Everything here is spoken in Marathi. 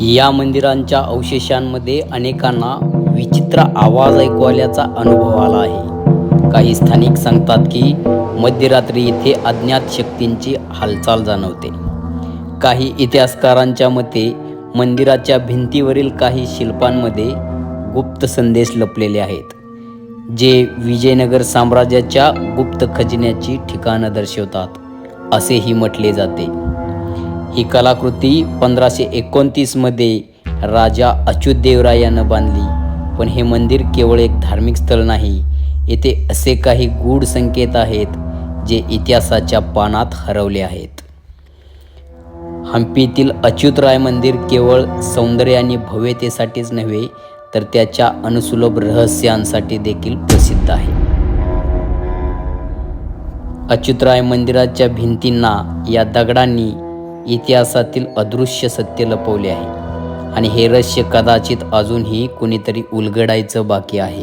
या मंदिरांच्या अवशेषांमध्ये अनेकांना विचित्र आवाज ऐकू आल्याचा अनुभव आला आहे. काही स्थानिक सांगतात की मध्यरात्री इथे अज्ञात शक्तींची हालचाल जाणवते. काही इतिहासकारांच्या मते मंदिराच्या भिंतीवरील काही शिल्पांमध्ये गुप्त संदेश लपलेले आहेत, जे विजयनगर साम्राज्याच्या गुप्त खजिन्याची ठिकाणं दर्शवतात, असेही म्हटले जाते. ही कलाकृती 1529 मध्ये राजा अच्युत देवरायानं बांधली. पण हे मंदिर केवळ एक धार्मिक स्थळ नाही, येथे असे काही गूढ संकेत आहेत जे इतिहासाच्या पानात हरवले आहेत. हम्पीतील अच्युतराय मंदिर केवळ सौंदर्य आणि भव्यतेसाठीच नव्हे, तर त्याच्या अनसुलभ रहस्यांसाठी देखील प्रसिद्ध आहे. अच्युतराय मंदिराच्या भिंतींना या दगडांनी इतिहासातील अदृश्य सत्य लपवले आहे आणि हे रहस्य कदाचित अजूनही कुणीतरी उलगडायचं बाकी आहे.